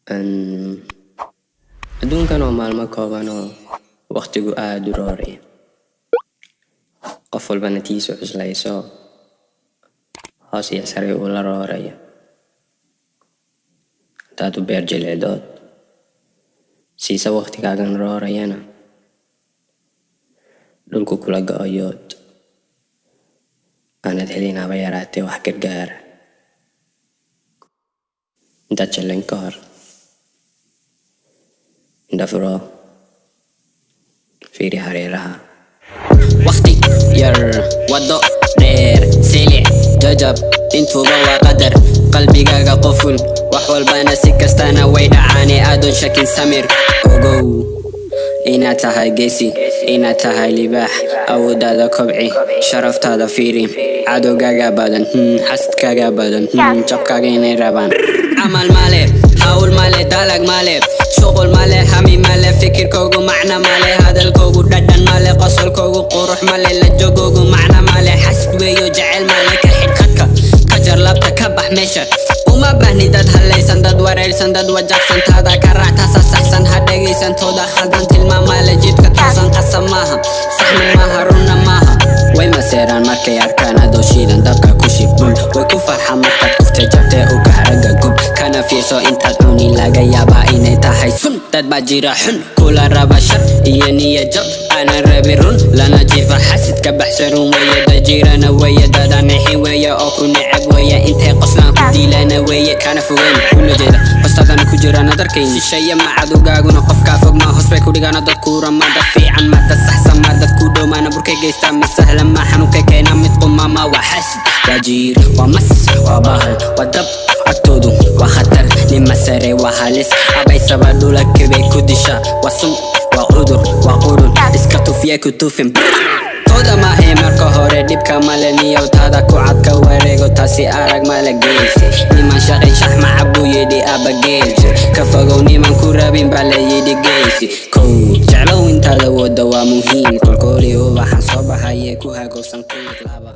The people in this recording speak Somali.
An adduunkan oo maalmo kooban oo waqtigu aad u rooraya. Qof walba natiisu cuslayso hoos iyo sare uu la rooraya. Hadaad u beer jilcidood siisa waqtigaagan roorayana dhulku kula go'ayood aanad helin haba yaraatee wax gargaara. Intaad jilin ka hor indha furo fiiri hareeraha. waqti yar wado dheer silic jajab intuuba waa qadar qalbigaaga qoful wax walbana si kastana way dhacaane aadoon shakin samir ogow inaad tahay geesi inaad tahay libaax awoodaada kobci sharaftaada fiiri cadowgaaga badan xasadkaaga badan jabkaaga inay rabaan camal male hawl male dalag male shuqul male hami male fikirkoogu macna male hadalkoogu dhadhan male qosolkoogu qurux male la joogoogu macna male xasad weeyo jecel male ka xidh khadka ka jar labta ka bax meesha uma baahni dad halaysan dad wareersan dad wajacsan taada ka raactaasa saxsan ha dhegaysantooda khaldan tilmaamale jidka toosan qasab maaha saxna maaha runna maaha way maseeraan markay arkaan adoo shiidan dabka ku shibul way ku farxaan markaad kuftay jabtee u kaharaga gub kana fiirso intaad cuni laga yaabaa inay tahay sun dad baa jira xun kula raba shar iyo niya jab aanan rabin run lana jifa xasid ka baxsan run weeye dajirana weeye dadanixin weeye oo ku neceb weeye intay qoslaan ku diilana weeye kana fogeyn kula jeeda hostaadana ku jiraan adarkayn shisheeye macadugaaguna qofkaa fog maa hoos bay ku dhigaana dadku rama dad fiican ma dad saxsan ma dad ku dhow maana burkay geystaa ma sahla ma xanuunka keena mid qumama waa xasid waa jiir waa mas waa bahal waa dab agtoodu waa khatar nima sare waa halis abaysaba dhulakabay ku disha waa sun waa cudur waa qurun iska tufiya ku tufin tooda maahe marka hore dhibka male niyowtaada ku cadka wareego taasi arag mala geelsi niman shaqay shax macabuu yidhi abageelji ka fogow niman ku rabin baa la yidhi geelsi kow jeclow intaada wooda waa muhiim kolkooli ubaxan soo baxaye ku hagowsan ku laba